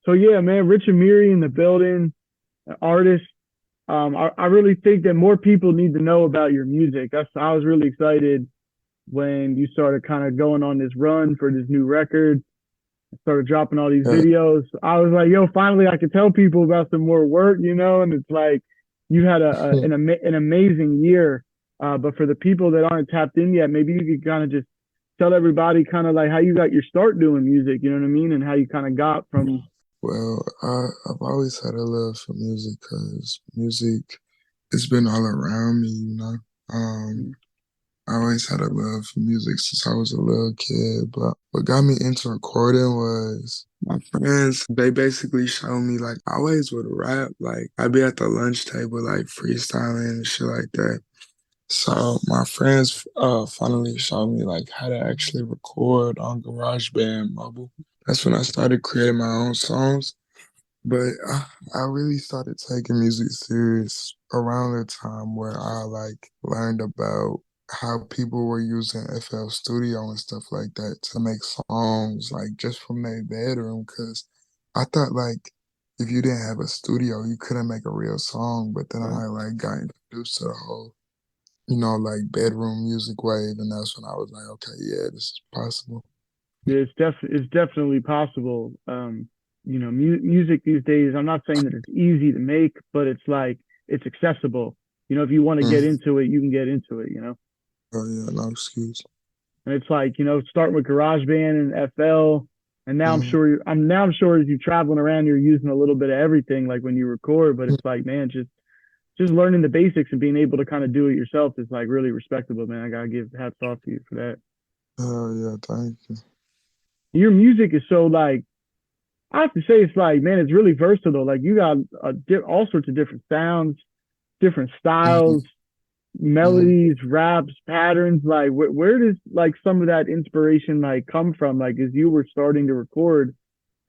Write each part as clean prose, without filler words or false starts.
So yeah, man, Rich Amiri in the building, an artist. I really think that more people need to know about your music. I was really excited when you started kind of going on this run for this new record. Started dropping all these Yeah, videos. I was like, yo, finally I could tell people about some more work, you know. And it's like you had an amazing year. But for the people that aren't tapped in yet, maybe you could kind of just tell everybody kind of like how you got your start doing music, you know what I mean, and how you kind of got from. well, I've always had a love for music because music it's been all around me, you know. Um, I always had a love for music since I was a little kid, but what got me into recording was my friends. They basically showed me like I always would rap, like I'd be at the lunch table like freestyling and shit like that. So my friends finally showed me like how to actually record on GarageBand mobile. That's when I started creating my own songs. But I really started taking music serious around the time where I like learned about how people were using FL Studio and stuff like that to make songs like just from their bedroom. Cause I thought like if you didn't have a studio, you couldn't make a real song. But then I like got introduced to the whole, like bedroom music wave, and that's when I was like, okay, yeah, this is possible. Yeah, it's definitely possible. Music these days. I'm not saying that it's easy to make, but it's like it's accessible. You know, if you want to get Mm. into it, you can get into it. You know, Oh yeah, no excuse. and it's like starting with GarageBand and FL, and now Mm. I'm sure as you're traveling around, you're using a little bit of everything, like when you record. But it's like, man, just learning the basics and being able to kind of do it yourself is like really respectable, man. I gotta give hats off to you for that. Oh yeah, thank you. Your music is so like I have to say it's like, man, it's really versatile. Like you got all sorts of different sounds, different Mhm, styles, mhm. melodies, raps, patterns. Like where does like some of that inspiration like come from? Like as you were starting to record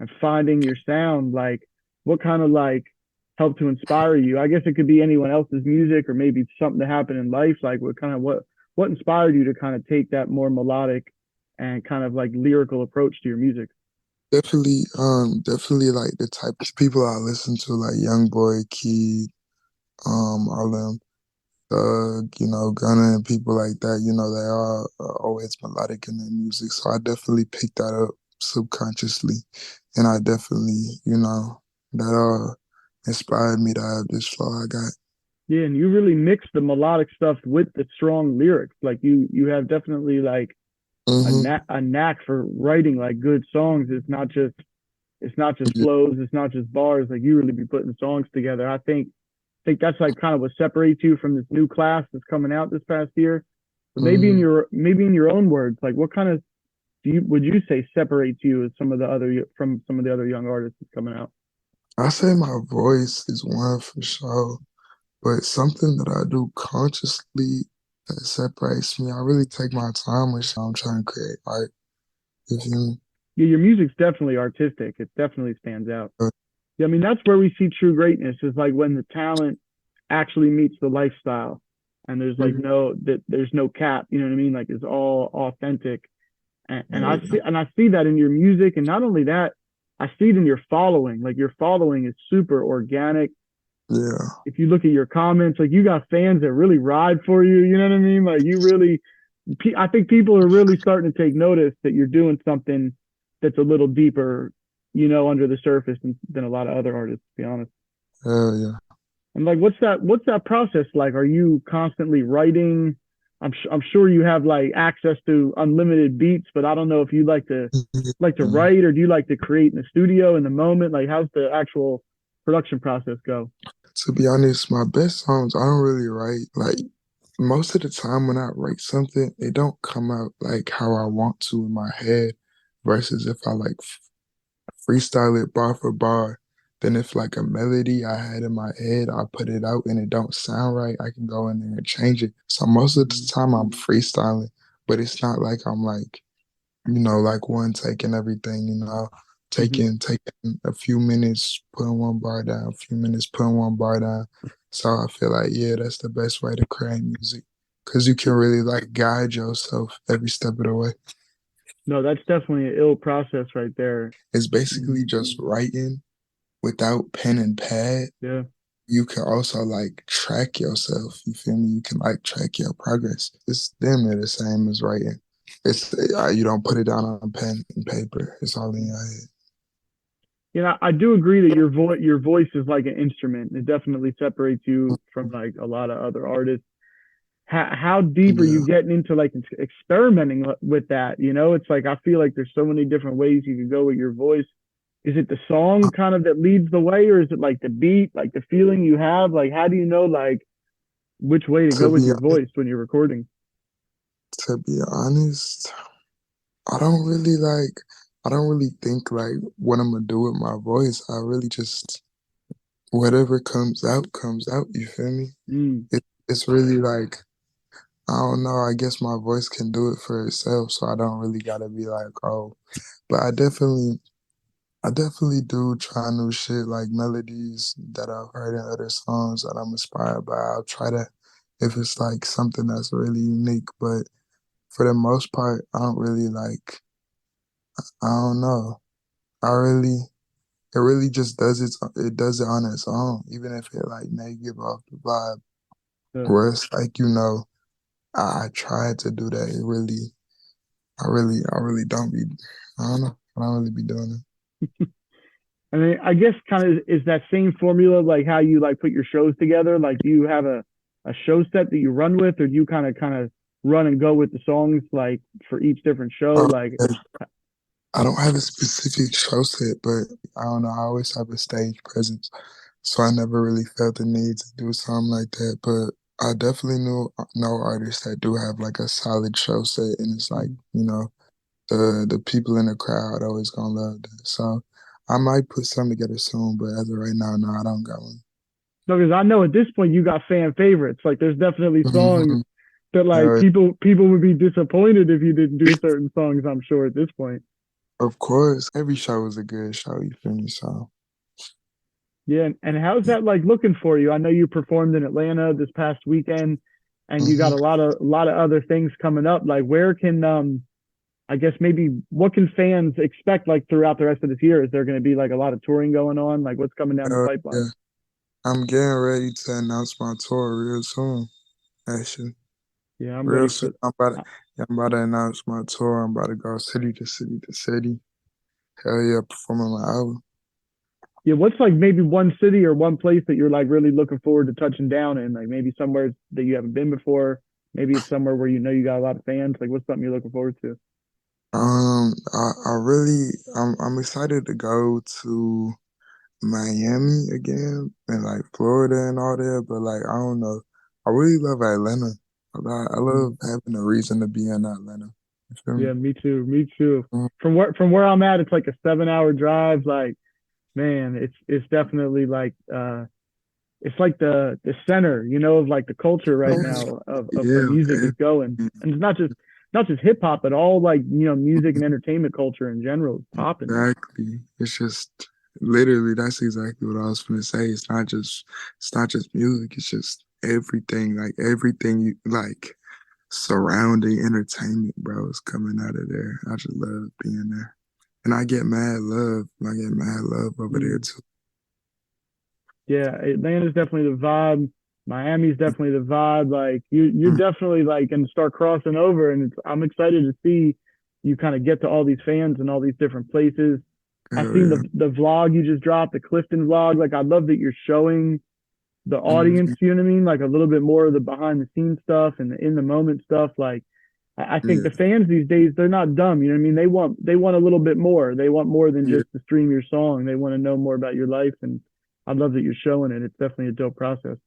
and finding your sound, like what kind of like helped to inspire you? I guess it could be anyone else's music or maybe something that happened in life. Like what inspired you to kind of take that more melodic and kind of like lyrical approach to your music? Definitely like the type of people I listen to, like Young Boy, Key, all them, Thug, Gunna and people like that. They are always melodic in their music, so I definitely picked that up subconsciously, and I definitely, that inspired me to have this flow I got. Yeah, and you really mix the melodic stuff with the strong lyrics. Like you have definitely like Hmm. a knack for writing like good songs. It's not just Yeah. flows, it's not just bars. Like you really be putting songs together. I think that's like kind of what separates you from this new class that's coming out this past year. But Hmm. maybe in your own words, like what kind of would you say separates you as some of the other from some of the other young artists that's coming out? I say my voice is one for sure. But something that I do consciously that separates me, I really take my time with how I'm trying to create art. If you, Yeah, your music's definitely artistic. It definitely stands out. uh, Yeah, I mean that's where we see true greatness is like when the talent actually meets the lifestyle, and there's like mhm. there's no cap. You know what I mean? Like it's all authentic, and Oh, yeah. I see that in your music, and not only that, I see it in your following. Like your following is super organic. Yeah. If you look at your comments, like you got fans that really ride for you. You know what I mean? Like you really, I think people are really starting to take notice that you're doing something that's a little deeper, under the surface than a lot of other artists, to be honest. Hell yeah. And like, what's that process like? Are you constantly writing? I'm sure you have like access to unlimited beats, but I don't know if you like to Mhm. write or do you like to create in the studio in the moment? Like, how's the actual production process go? To be honest, my best songs, I don't really write. Like, most of the time when I write something, it don't come out like how I want to in my head versus if I like freestyle it bar for bar. Then if like a melody I had in my head, I put it out and it don't sound right, I can go in there and change it. So most of the time I'm freestyling, but it's not like I'm like, like one taking everything, Mm-hmm. taking a few minutes, putting one bar down, a few minutes, putting one bar down. So I feel like, yeah, that's the best way to create music. Cause you can really like guide yourself every step of the way. No, that's definitely an ill process right there. It's Mm, basically just writing without pen and pad. yeah. You can also like track yourself. You feel me? You can like track your progress. It's damn near the same as writing. It's you don't put it down on pen and paper. It's all in your head. You know, I do agree that your voice is like an instrument. It definitely separates you from like a lot of other artists. How deep are you Yeah. getting into like experimenting with that? You know, it's like I feel like there's so many different ways you can go with your voice. Is it the song kind of that leads the way, or is it like the beat, like the feeling you have? Like, how do you know like which way to To go with be your voice when you're recording? to be honest, I don't really like. I don't really think like what I'm gonna do with my voice. I really just whatever comes out. You feel me? Mm, It's really like I don't know. I guess my voice can do it for itself, so I don't really gotta be like, oh. But I definitely do try new shit like melodies that I've heard in other songs that I'm inspired by. I'll try to if it's like something that's really unique. But for the most part, I don't really like. I don't know. I really it really just it does it on its own, even if it like may give off the vibe. yeah. Where it's like I tried to do that. I really don't be. I don't know. I don't really be doing it. I mean, I guess kind of is that same formula like how you like put your shows together? Like, do you have a show set that you run with, or do you kind of run and go with the songs like for each different show? Uh, Like, I don't have a specific show set, but I don't know. I always have a stage presence, so I never really felt the need to do something like that. But I definitely know artists that do have like a solid show set, and it's like the people in the crowd always gonna love that. So I might put something together soon, but as of right now, no, I don't got one. no, because I know at this point you got fan favorites. Like, there's definitely songs Mhm. that like Uh, people would be disappointed if you didn't do certain songs. I'm sure at this point. of course, every show is a good show. You feel me? So. Yeah, and how's that like looking for you? I know you performed in Atlanta this past weekend, and you got Mhm. a lot of other things coming up. Like, where can I guess maybe what can fans expect like throughout the rest of this year? Is there going to be like a lot of touring going on? Like, what's coming down the Yeah, pipeline? I'm getting ready to announce my tour real soon. Actually, Yeah, I'm real ready soon. for. Yeah, I'm about to announce my tour. I'm about to go city to city to city. Hell yeah, performing my album. Yeah, what's like maybe one city or one place that you're like really looking forward to touching down in? Like maybe somewhere that you haven't been before. Maybe it's somewhere where you know you got a lot of fans. Like, what's something you're looking forward to? I'm excited to go to Miami again and like Florida and all that, but like I don't know. I really love Atlanta. I love Mm. having a reason to be in Atlanta. You feel me? Yeah, me too. Me too. Mm, From where I'm at, it's like a 7 hour drive. Like, man, it's definitely like it's like the center, of like the culture right now of where yeah, music is going. And it's not just hip hop, but all like, music and entertainment culture in general is popping. exactly. It's just literally that's exactly what I was gonna say. It's not just music, it's just everything, like everything you like surrounding entertainment, bro, is coming out of there. I just love being there. And I get mad love. I get mad love over there Mm. too. Yeah, Atlanta's definitely the vibe. Miami's definitely the vibe. Like you're Mm, definitely like gonna start crossing over, and I'm excited to see you kind of get to all these fans and all these different places. I've hell seen yeah. the vlog you just dropped, the Clifton vlog. Like I love that you're showing the audience, Mhm. you know what I mean? Like a little bit more of the behind the scenes stuff and the in the moment stuff. Like I think Yeah, the fans these days, they're not dumb. You know what I mean? They want a little bit more. They want more than yeah. just to stream your song. They want to know more about your life. And I love that you're showing it. It's definitely a dope process.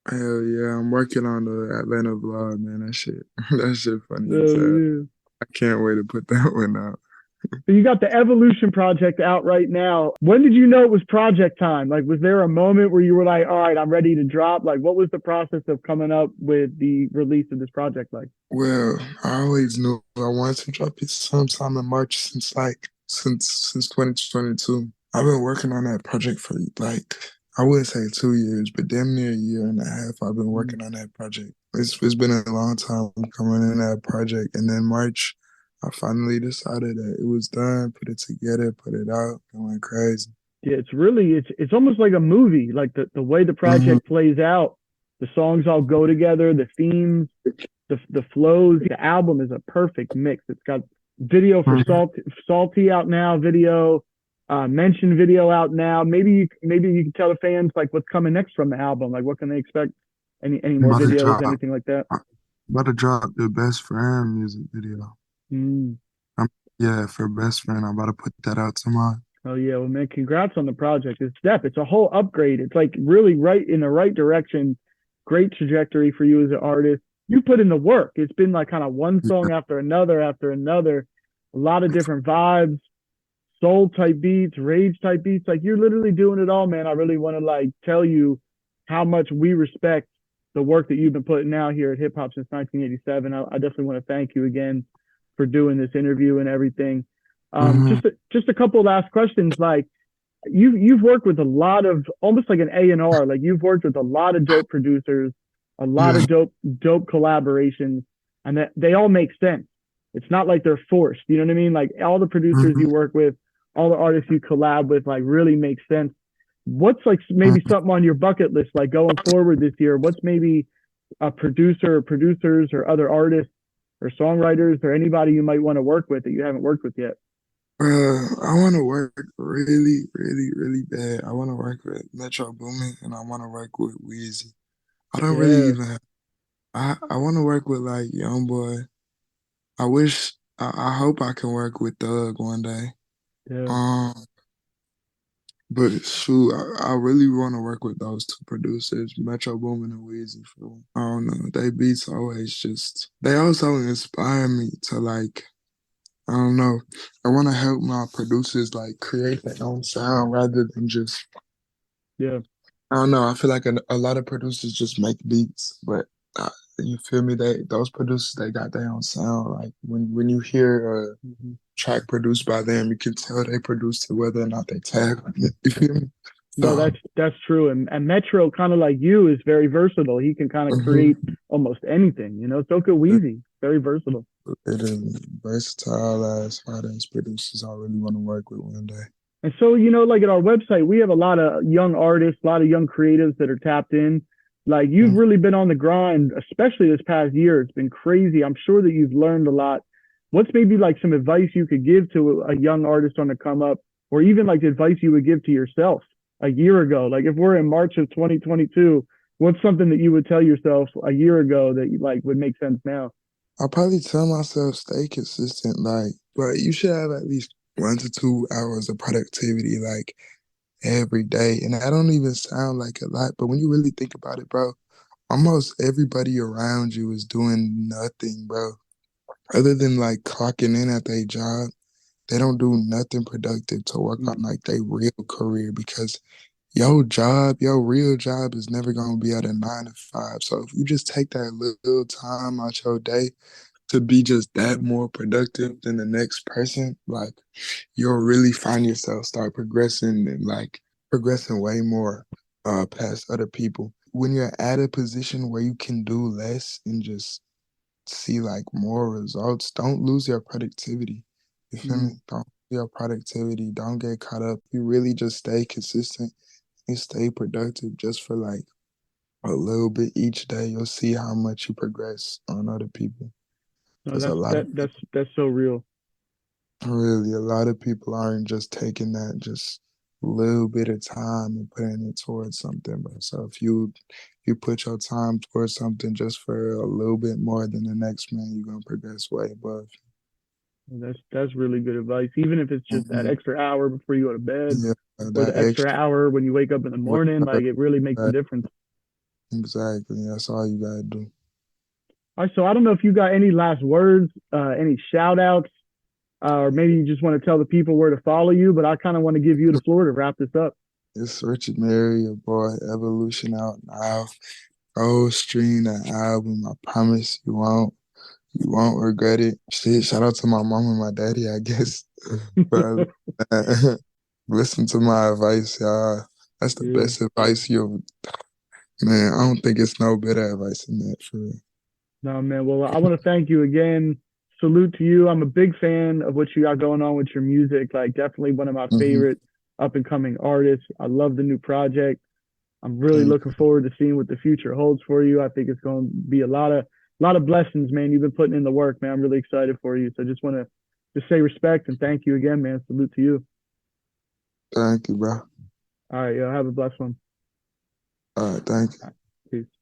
Hell yeah. I'm working on the Atlanta vlog, man. That shit that shit funny as So hell. yeah. I can't wait to put that one out. So you got the Evolution project out right now. When did you know it was project time? Like, was there a moment where you were like, all right, I'm ready to drop? Like, what was the process of coming up with the release of this project like? Well, I always knew I wanted to drop it sometime in March since 2022. I've been working on that project for like I would say 2 years, but damn near a year and a half. I've been Mm. working on that project. It's been a long time coming in that project, and then March, I finally decided that it was done, put it together, put it out, and went crazy. Yeah, it's almost like a movie, like the way the Hmm. project plays out. The songs all go together, the themes, the flows. The album is a perfect mix. It's got video for salty out now, video mention video out now. Maybe you can tell the fans like what's coming next from the album. Like what can they expect? Any more About to videos, drop, anything like that? about to drop the best friend music video. Mm. Um, yeah, for best friend, I'm about to put that out tomorrow. Oh yeah, well man, congrats on the project. It's step. It's a whole upgrade. It's like really right in the right direction. Great trajectory for you as an artist. You put in the work. It's been like kind of one song after another after another. A lot of different vibes, soul type beats, rage type beats. Like you're literally doing it all, man. I really want to like tell you how much we respect the work that you've been putting out here at Hip Hop since 1987. I definitely want to thank you again for doing this interview and everything. Hmm. Just a couple last questions. Like you've worked with a lot of almost like an A&R. Like you've worked with a lot of dope producers, a lot Yeah. of dope collaborations, and that they all make sense. It's not like they're forced. You know what I mean? Like all the producers Hmm. you work with, all the artists you collab with, like really make sense. What's like maybe something on your bucket list, like going forward this year? What's maybe a producer or producers or other artists or songwriters or anybody you might want to work with that you haven't worked with yet? I want to work really, really, really bad. I want to work with Metro Boomin and I want to work with Wheezy. I don't really Yeah, even have, I want to work with like Youngboy. I hope I can work with Thug one day. yeah. Um, but shoot, I really want to work with those two producers, Metro Boomin and Wheezy. For I don't know, they beats always just they also inspire me to like I don't know. I want to help my producers like create their own sound rather than just Yeah. I don't know. I feel like a lot of producers just make beats, but you feel me? Those producers they got their own sound. Like when you hear a Mhm. track produced by them, you can tell they produced it whether or not they tag on it. You feel me? No, So that's true. And Metro, kind of like you, is very versatile. He can kind of create mhm. almost anything. You know, so could Wheezy. Very versatile. It is versatile as hard as producers I really want to work with one day. And so, you know, like at our website, we have a lot of young artists, a lot of young creatives that are tapped in. Like you've Mhm. really been on the grind, especially this past year. It's been crazy. I'm sure that you've learned a lot. What's maybe like some advice you could give to a young artist on the come up, or even like the advice you would give to yourself a year ago? Like if we're in March of 2022, what's something that you would tell yourself a year ago that you like would make sense now? I'll probably tell myself stay consistent, like, but you should have at least 1 to 2 hours of productivity, like every day. And that don't even sound like a lot, but when you really think about it, bro, almost everybody around you is doing nothing, bro. Other than like clocking in at their job, they don't do nothing productive to work on Mm, like their real career because your job, your real job is never gonna be at a 9 to 5. So if you just take that little time out your day to be just that more productive than the next person, like you'll really find yourself start progressing and like progressing way more past other people. When you're at a position where you can do less and just see like more results, don't lose your productivity. You feel me? mm. Don't lose your productivity. Don't get caught up. You really just stay consistent and stay productive just for like a little bit each day. You'll see how much you progress on other people. No, Because a lot of people that's so real. really, a lot of people aren't just taking that just little bit of time and putting it towards something. But so if you put your time towards something just for a little bit more than the next man, you're gonna progress way above. That's really good advice. Even if it's just that Mhm. extra hour before you go to bed Yeah, or that the extra extra hour when you wake up in the work, morning, like it really makes a difference. exactly. That's all you gotta do. All right, so I don't know if you got any last words, any shout outs, or maybe you just want to tell the people where to follow you, but I kind of want to give you the floor to wrap this up. It's Rich Amiri, your boy, Evolution out now. Go stream that album. I promise you won't regret it. Shit, shout out to my mom and my daddy, I guess. But listen to my advice, y'all. That's the Yeah. best advice you man. I don't think it's no better advice than that for real. No, man. Well, I want to thank you again salute to you. I'm a big fan of what you got going on with your music. Like definitely one of my Hmm. favorite up and coming artists. I love the new project. I'm really Thank looking forward to seeing what the future holds for you. I think it's going to be a lot of blessings, man. You've been putting in the work, man. I'm really excited for you. So just want to just say respect and thank you again, man. Salute to you. thank you, bro. All right, yo, have a blessed one. All right, thank you. All right, peace.